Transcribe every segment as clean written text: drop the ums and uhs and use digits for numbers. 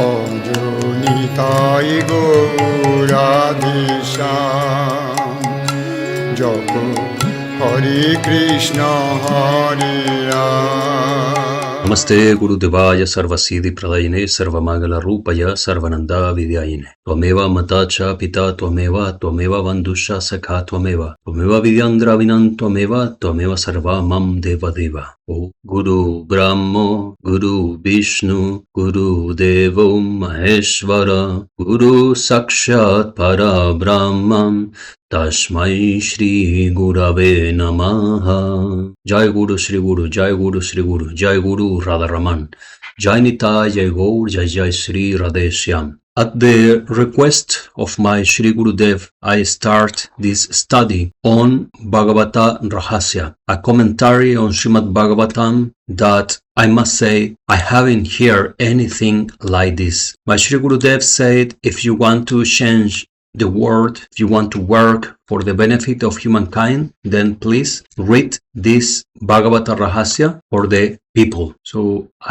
অজনিতাই গৌরাধীশাম জপ হরে কৃষ্ণ হরে Ram. Namaste Gurudevaya Sarvasiddhi Pralayine Sarvamangala Rupaya Sarvananda Vidyayine Tvameva Matacha Pita Tvameva Tvameva Vandusha Sakha Tvameva Tvameva Vidyandra Vinan Tvameva Sarva Mam Deva Deva. O Guru Brahma Guru Vishnu Guru Devo Maheshwara Guru Sakshat Para Brahman Tashmai Shri Gurave Namaha. Jai Guru Shri Guru, Jai Guru Shri Guru, Jai Guru Radharaman, Jai Nitai, Jai Gaur, Jai Jai Shri Radheshyam. At the request of my Shri Gurudev, I start this study on Bhagavata Rahasya, a commentary on Srimad Bhagavatam that I must say I haven't heard anything like this. My Shri Gurudev said if you want to change the world, if you want to work for the benefit of humankind, then please read this Bhagavata Rahasya for the people. So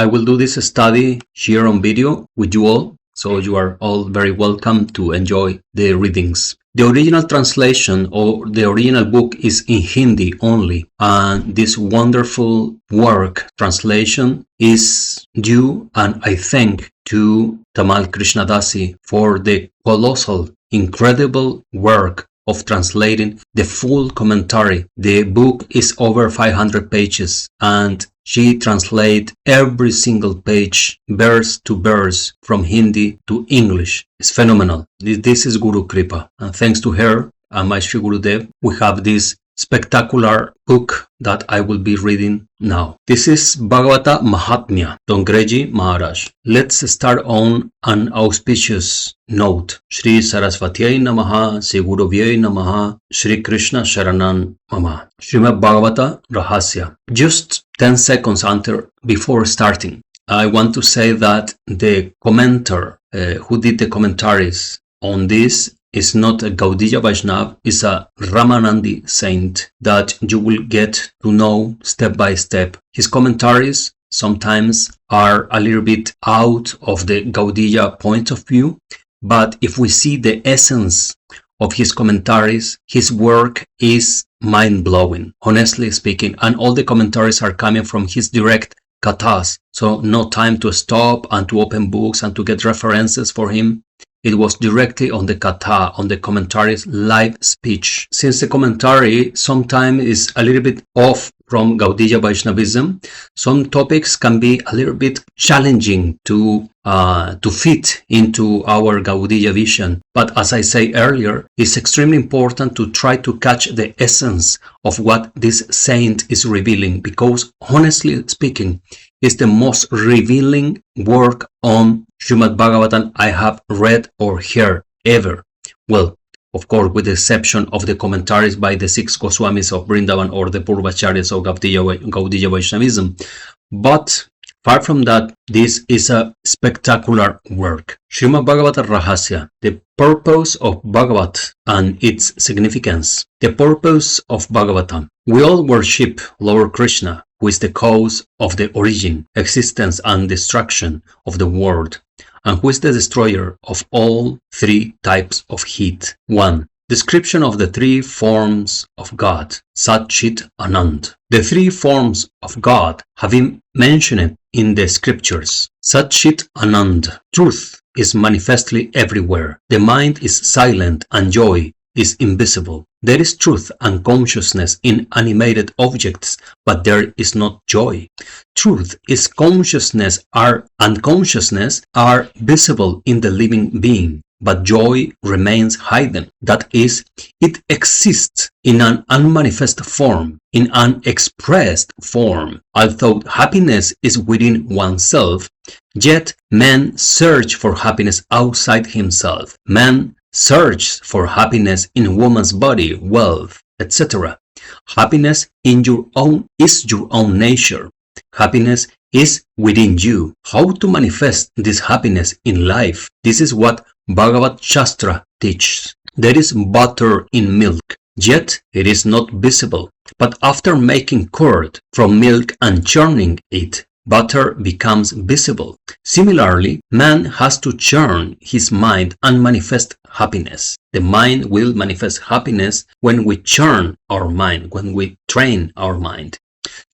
I will do this study here on video with you all. So you are all very welcome to enjoy the readings. The original translation or the original book is in Hindi only, and this wonderful work translation is due, and I thank to Tamal Krishnadasi for the colossal, incredible work of translating the full commentary. The book is over 500 pages and she translated every single page, verse to verse, from Hindi to English. It's phenomenal. This is Guru Kripa. And thanks to her and my Sri Gurudev, we have this spectacular book that I will be reading now. This is Bhagavata Mahatmya, Dongreji Maharaj. Let's start on an auspicious note. Shri Saraswatyai Namaha, Shri Guruvyai Namaha, Shri Krishna Sharanan Mama. Srimad Bhagavata Rahasya. Just 10 seconds before starting, I want to say that the commenter who did the commentaries on this is not a Gaudiya Vaishnav, is a Ramanandi saint that you will get to know step by step. His commentaries sometimes are a little bit out of the Gaudiya point of view, but if we see the essence of his commentaries, his work is mind-blowing, honestly speaking, and all the commentaries are coming from his direct kathas, so no time to stop and to open books and to get references for him. It was directly on the katha, on the commentary's live speech. Since the commentary sometimes is a little bit off from Gaudiya Vaishnavism, some topics can be a little bit challenging to fit into our Gaudiya vision. But as I say earlier, it's extremely important to try to catch the essence of what this saint is revealing, because honestly speaking, it's the most revealing work on Srimad Bhagavatam I have read or heard ever. Well, of course, with the exception of the commentaries by the 6 Goswamis of Vrindavan or the Purvacharyas of Gaudiya Vaishnavism. But far from that, this is a spectacular work. Srimad Bhagavata Rahasya, the purpose of Bhagavat and its significance. The purpose of Bhagavatam. We all worship Lord Krishna, who is the cause of the origin, existence and destruction of the world, and who is the destroyer of all 3 types of heat. 1. Description of the 3 forms of God, Sat, Chit, Anand. The 3 forms of God have been mentioned in the scriptures. Sat, Chit, Anand. Truth is manifestly everywhere. The mind is silent and joy is invisible. There is truth and consciousness in animated objects, but there is not joy. Truth is consciousness and consciousness are visible in the living being, but joy remains hidden. That is, it exists in an unmanifest form, in an expressed form. Although happiness is within oneself, yet man search for happiness outside himself. Man searches for happiness in woman's body, wealth, etc. Happiness is your own nature. Happiness is within you. How to manifest this happiness in life? This is what Bhagavad Shastra teaches. There is butter in milk, yet it is not visible. But after making curd from milk and churning it, butter becomes visible. Similarly, man has to churn his mind and manifest happiness. The mind will manifest happiness when we churn our mind, when we train our mind.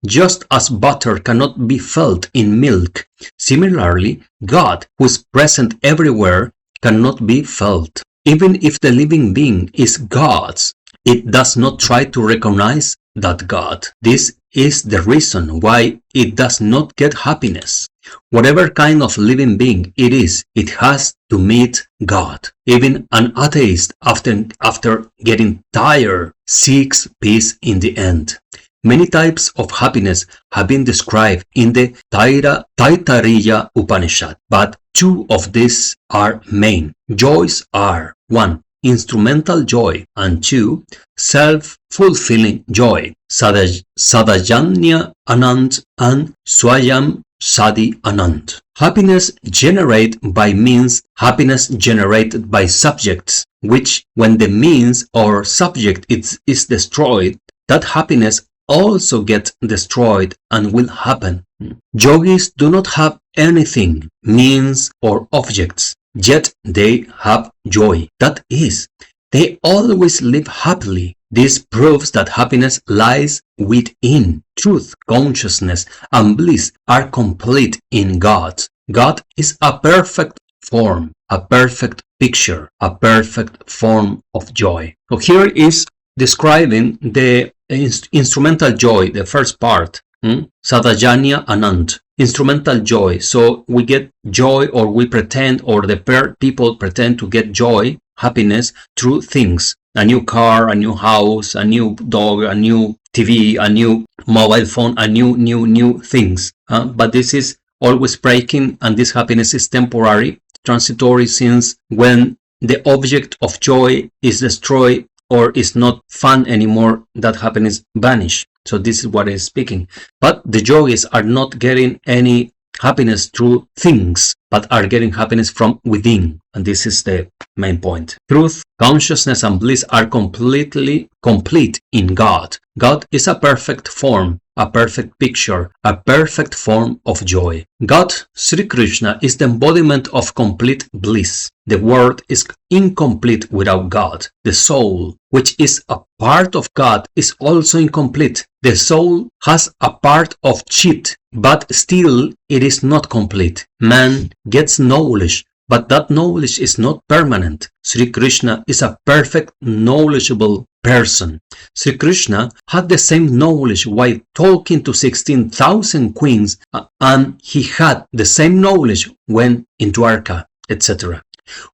Just as butter cannot be felt in milk, similarly, God, who is present everywhere, cannot be felt. Even if the living being is God's, it does not try to recognize that God. This is the reason why it does not get happiness. Whatever kind of living being it is, it has to meet God. Even an atheist, after getting tired, seeks peace in the end. Many types of happiness have been described in the Taittiriya Upanishad, but two of these are main. Joys are 1. Instrumental joy, and 2. Self-fulfilling joy, Sadajanya Anand and Swayam Sadi Anand. Happiness generated by means, happiness generated by subjects, which when the means or subject is destroyed, that happiness also gets destroyed and will happen. Yogis do not have anything, means or objects, yet they have joy. That is, they always live happily. This proves that happiness lies within. Truth, consciousness, and bliss are complete in God. God is a perfect form, a perfect picture, a perfect form of joy. So here is describing the instrumental joy, the first part, Sadajanya Anand, instrumental joy. So we get joy, or we pretend, or the people pretend to get joy, happiness through things. A new car, a new house, a new dog, a new TV, a new mobile phone, a new things. But this is always breaking, and this happiness is temporary, transitory, since when the object of joy is destroyed or is not fun anymore, that happiness vanish. So this is what is speaking. But the yogis are not getting any happiness through things, but are getting happiness from within. And this is the main point. Truth, consciousness, and bliss are completely complete in God. God is a perfect form, a perfect picture, a perfect form of joy. God, Sri Krishna, is the embodiment of complete bliss. The world is incomplete without God. The soul, which is a part of God, is also incomplete. The soul has a part of Chit, but still it is not complete. Man gets knowledge, but that knowledge is not permanent. Sri Krishna is a perfect, knowledgeable person. Sri Krishna had the same knowledge while talking to 16,000 queens, and he had the same knowledge when in Dwarka, etc.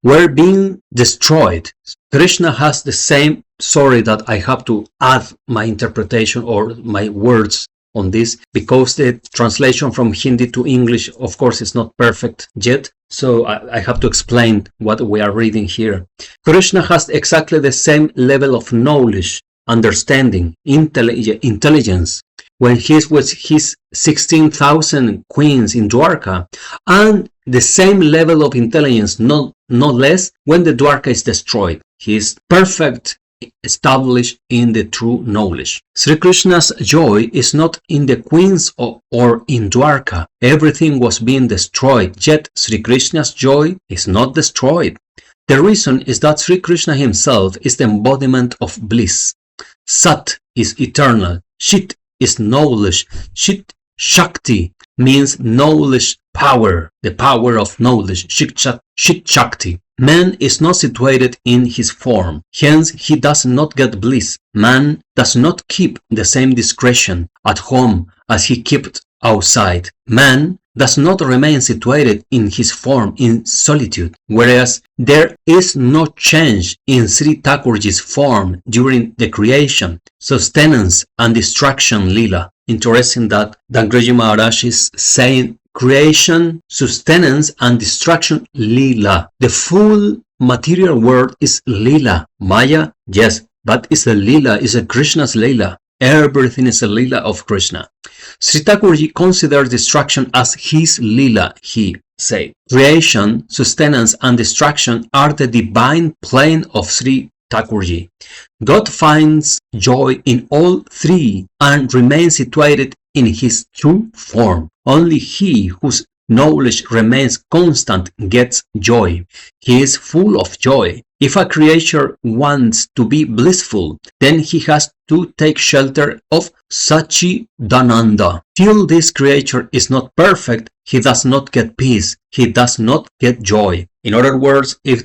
were being destroyed. Krishna has the same, sorry that I have to add my interpretation or my words on this, because the translation from Hindi to English, of course, is not perfect yet. So I have to explain what we are reading here. Krishna has exactly the same level of knowledge, understanding, intelligence when he's with his 16,000 queens in Dwarka, and the same level of intelligence, no less, when the Dwarka is destroyed. He is perfect, established in the true knowledge. Sri Krishna's joy is not in the queens or in Dwarka. Everything was being destroyed, yet Sri Krishna's joy is not destroyed. The reason is that Sri Krishna himself is the embodiment of bliss. Sat is eternal. Chit is knowledge. Chit Shakti means knowledge power, the power of knowledge. Chit Shakti. Man is not situated in his form, hence he does not get bliss. Man does not keep the same discretion at home as he kept outside. Man does not remain situated in his form in solitude, whereas there is no change in Sri Thakurji's form during the creation, sustenance and destruction lila. Interesting that Dangraji Maharaj is saying creation, sustenance and destruction lila. The full material world is lila. Maya, yes, but it's a lila, it's a Krishna's lila. Everything is a lila of Krishna. Sri Thakurji considers destruction as his lila, he said. Creation, sustenance and destruction are the divine plane of Sri Thakurji. God finds joy in all three and remains situated in his true form. Only he whose knowledge remains constant gets joy. He is full of joy. If a creature wants to be blissful, then he has to take shelter of Satchidananda. Till this creature is not perfect, he does not get peace. He does not get joy. In other words, if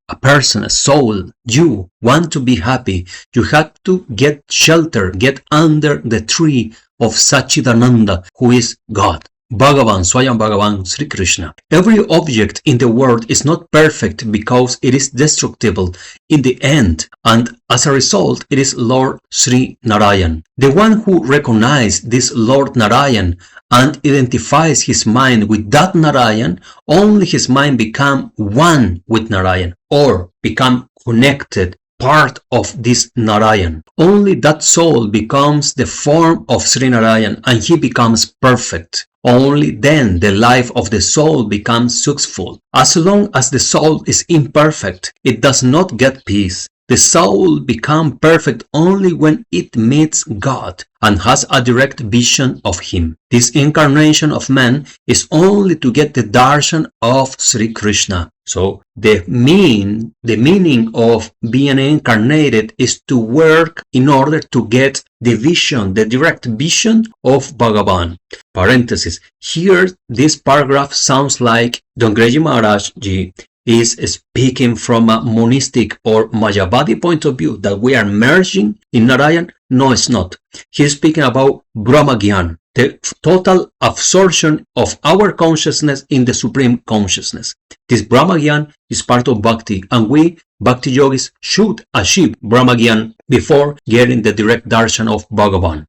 a person, a soul, you want to be happy, you have to get shelter, get under the tree of Satchidananda, who is God. Bhagavan, Swayam Bhagavan, Sri Krishna. Every object in the world is not perfect because it is destructible in the end, and as a result, it is Lord Sri Narayan. The one who recognizes this Lord Narayan and identifies his mind with that Narayan, only his mind become one with Narayan, or become connected, part of this Narayan. Only that soul becomes the form of Sri Narayan and he becomes perfect. Only then the life of the soul becomes successful. As long as the soul is imperfect, it does not get peace. The soul becomes perfect only when it meets God and has a direct vision of Him. This incarnation of man is only to get the darshan of Sri Krishna. So the meaning of being incarnated is to work in order to get the vision, the direct vision of Bhagavan. Parenthesis. Here, this paragraph sounds like Dongreji Maharaj Ji is speaking from a monistic or Mayavadi point of view, that we are merging in Narayan. No, it's not. He's speaking about Brahmagyan, the total absorption of our consciousness in the Supreme Consciousness. This Brahmagyan is part of Bhakti, and we, Bhakti yogis, should achieve Brahmagyan before getting the direct darshan of Bhagavan.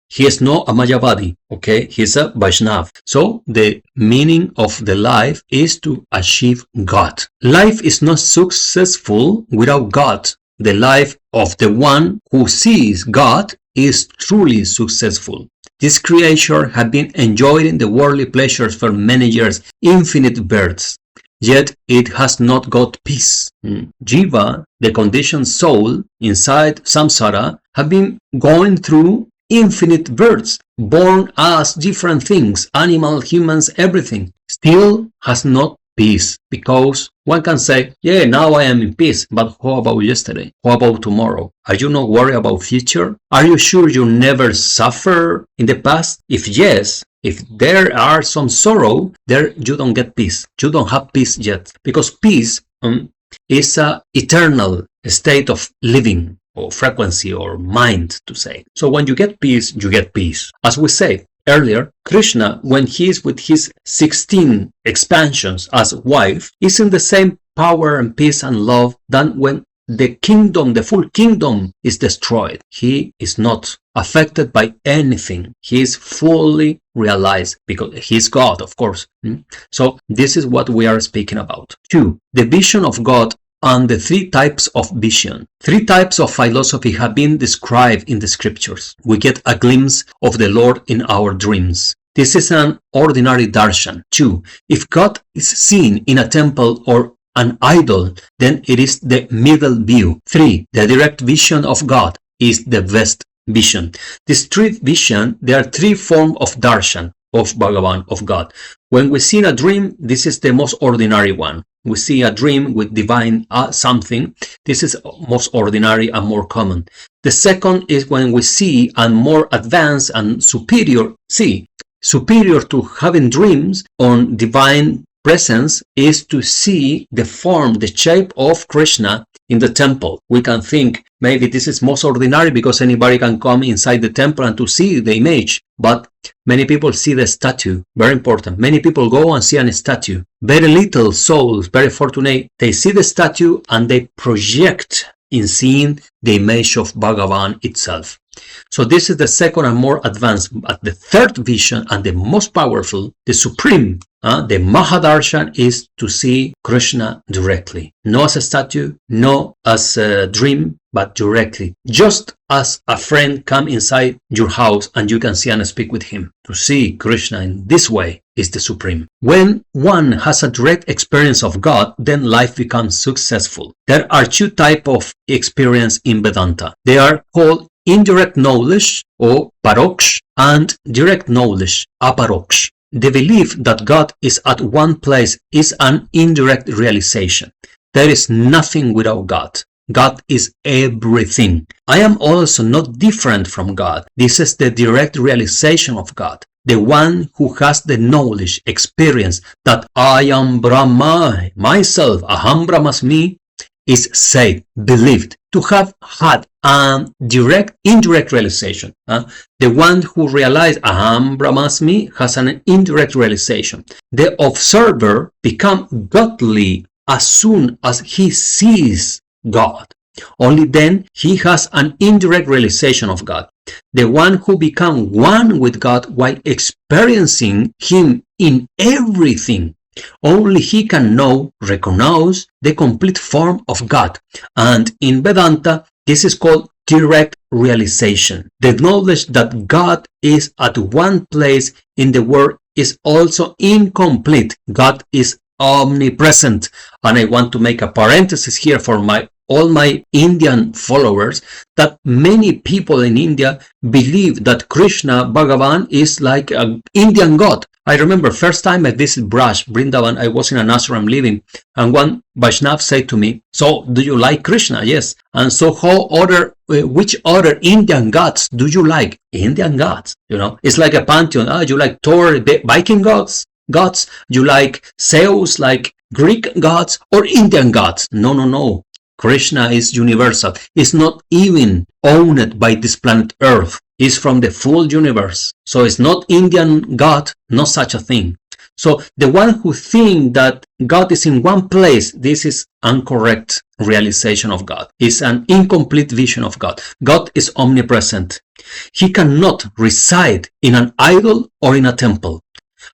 He is not a Mayavadi, okay? He's a Vaishnav. So the meaning of the life is to achieve God. Life is not successful without God. The life of the one who sees God is truly successful. This creature had been enjoying the worldly pleasures for many years, infinite births. Yet it has not got peace. Jiva, the conditioned soul inside samsara, have been going through infinite births, born as different things, animal, humans, everything. Still has not peace, because one can say, yeah, now I am in peace, but how about yesterday? How about tomorrow? Are you not worried about future? Are you sure you never suffer in the past? If yes, if there are some sorrow, there you don't get peace. You don't have peace yet, because peace is an eternal state of living, or frequency, or mind, to say. So when you get peace, you get peace. As we said earlier, Krishna, when he is with his 16 expansions as wife, is in the same power and peace and love than when the kingdom, the full kingdom, is destroyed. He is not affected by anything. He is fully realized, because he is God, of course. So this is what we are speaking about. 2. The vision of God and the 3 types of vision. 3 types of philosophy have been described in the scriptures. We get a glimpse of the Lord in our dreams. This is an ordinary darshan. 2. If God is seen in a temple or an idol, then it is the middle view. 3. The direct vision of God is the best vision. This 3 vision, there are 3 forms of darshan of Bhagavan, of God. When we see a dream, this is the most ordinary one. We see a dream with divine something. This is most ordinary and more common. The second is when we see a more advanced and superior. Superior to having dreams on divine presence is to see the form, the shape of Krishna in the temple. We can think maybe this is most ordinary because anybody can come inside the temple and to see the image. But many people see the statue. Very important. Many people go and see a statue. Very little souls, very fortunate, they see the statue and they project in seeing the image of Bhagavan itself. So this is the second and more advanced. But the third vision and the most powerful, the supreme, the Mahadarshan, is to see Krishna directly. Not as a statue, not as a dream, but directly. Just as a friend come inside your house and you can see and speak with him. To see Krishna in this way is the supreme. When one has a direct experience of God, then life becomes successful. There are 2 types of experience in Vedanta. They are called indirect knowledge, or paroksh, and direct knowledge, aparoksh. The belief that God is at one place is an indirect realization. There is nothing without God. God is everything. I am also not different from God. This is the direct realization of God. The one who has the knowledge, experience that I am Brahma, myself, Aham Brahmasmi, is said, believed to have had a indirect realization. The one who realized Aham Brahmasmi has an indirect realization. The observer becomes godly as soon as he sees God. Only then he has an indirect realization of God. The one who becomes one with God while experiencing Him in everything, only he can recognize the complete form of God. And in Vedanta, this is called direct realization. The knowledge that God is at one place in the world is also incomplete. God is omnipresent. And I want to make a parenthesis here for all my Indian followers, that many people in India believe that Krishna, Bhagavan, is like an Indian god. I remember first time I visited Braj, Vrindavan, I was in an ashram living, and one Vaishnav said to me, "So, do you like Krishna?" "Yes." "And so which other Indian gods do you like?" "Indian gods, it's like a pantheon. You like Thor, Viking gods? You like Zeus, like Greek gods, or Indian gods?" No. Krishna is universal. It's not even owned by this planet Earth. It's from the full universe. So it's not Indian God, not such a thing. So the one who thinks that God is in one place, this is incorrect realization of God. It's an incomplete vision of God. God is omnipresent. He cannot reside in an idol or in a temple.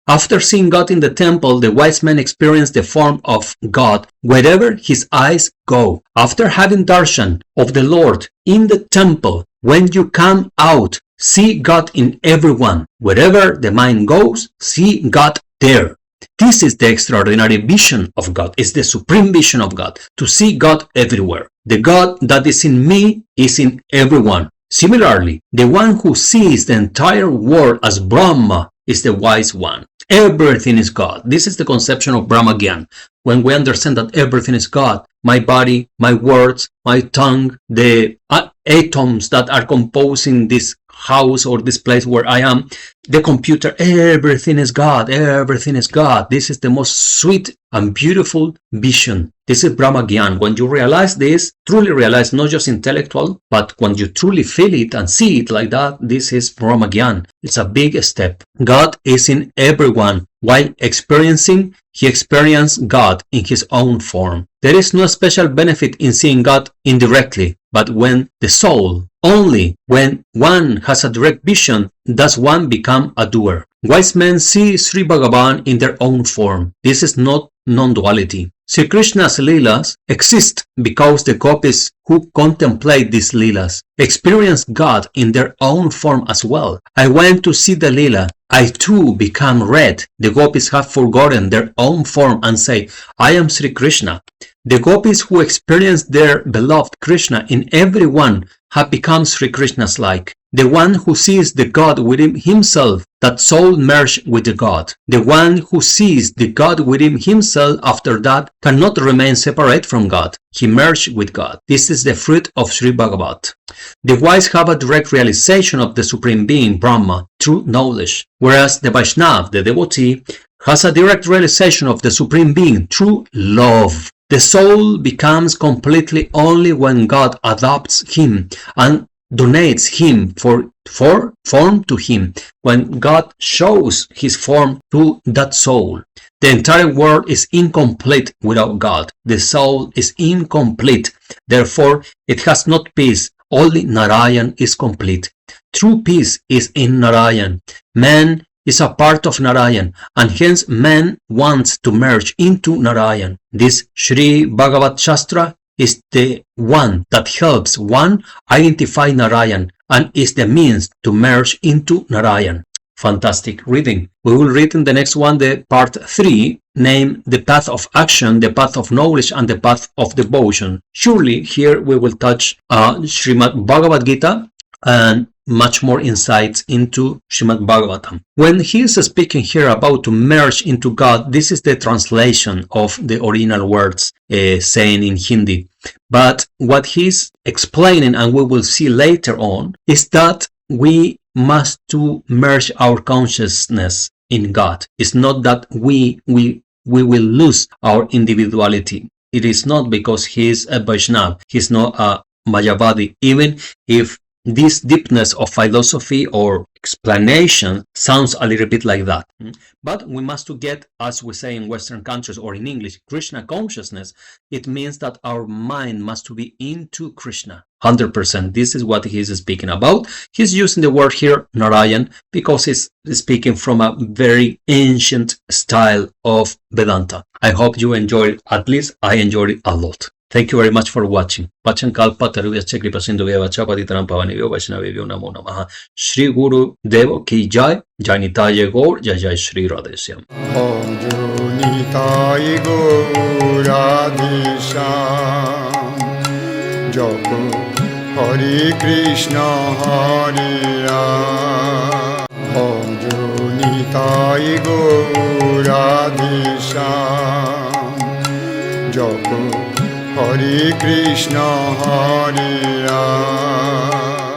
After seeing God in the temple, the wise men experience the form of God wherever his eyes go. After having darshan of the Lord in the temple, when you come out, see God in everyone. Wherever the mind goes, see God there. This is the extraordinary vision of God. It's the supreme vision of God, to see God everywhere. The God that is in me is in everyone. Similarly, the one who sees the entire world as Brahma is the wise one. Everything is God. This is the conception of Brahma Gyan. When we understand that everything is God, my body, my words, my tongue, the atoms that are composing this house or this place where I am, the computer, everything is God. Everything is God. This is the most sweet and beautiful vision. This is Brahma Gyan. When you realize this, truly realize, not just intellectual, but when you truly feel it and see it like that, this is Brahma Gyan. It's a big step. God is in everyone. While experiencing, he experienced God in his own form. There is no special benefit in seeing God indirectly, but when the soul, only when one has a direct vision, does one become a doer. Wise men see Sri Bhagavan in their own form. This is not non-duality. Sri Krishna's Leelas exist because the gopis who contemplate these Leelas experience God in their own form as well. I went to see the Leela. I too become red. The gopis have forgotten their own form and say, I am Sri Krishna. The gopis who experience their beloved Krishna in everyone have become Sri Krishna's like. The one who sees the God within himself, that soul merged with the God. The one who sees the God within himself after that cannot remain separate from God. He merged with God. This is the fruit of Sri Bhagavat. The wise have a direct realization of the Supreme Being, Brahma, through knowledge, whereas the Vaishnava, the devotee, has a direct realization of the Supreme Being through love. The soul becomes completely only when God adopts him and donates him for form to him, when God shows his form to that soul. The entire world is incomplete without God. The soul is incomplete. Therefore, it has not peace. Only Narayan is complete. True peace is in Narayan. Man is a part of Narayan, and hence man wants to merge into Narayan. This Sri Bhagavat Shastra is the one that helps one identify Narayan and is the means to merge into Narayan. Fantastic reading. We will read in the next one the part 3, named The Path of Action, The Path of Knowledge, and The Path of Devotion. Surely here we will touch Srimad Bhagavad Gita and much more insights into Srimad Bhagavatam. When he is speaking here about to merge into God, this is the translation of the original words saying in Hindi. But what he's explaining, and we will see later on, is that we must to merge our consciousness in God. It's not that we will lose our individuality. It is not because he is a Vaishnava, he's not a Mayavadi, even if this deepness of philosophy or explanation sounds a little bit like that. But we must to get, as we say in Western countries or in English, Krishna consciousness. It means that our mind must to be into Krishna 100%. This is what he is speaking about. He's using the word here Narayan because he's speaking from a very ancient style of Vedanta. I hope you enjoyed, at least I enjoyed it a lot. Thank you very much for watching. Pachankalpa taruvyacha kripa sindhu vacha patitaram pavanebhyo vaishnavebhyo namo namaha. Shri Guru Devo ki jai. Jai Nitaya Gaur. Jai Jai Shri Radhesyam. Om Nitai Gaur Radhesyam. Japa Hare Krishna Hare Rama. Om Nitai Gaur Radhesyam. Japa Hare Krishna Hare Rama.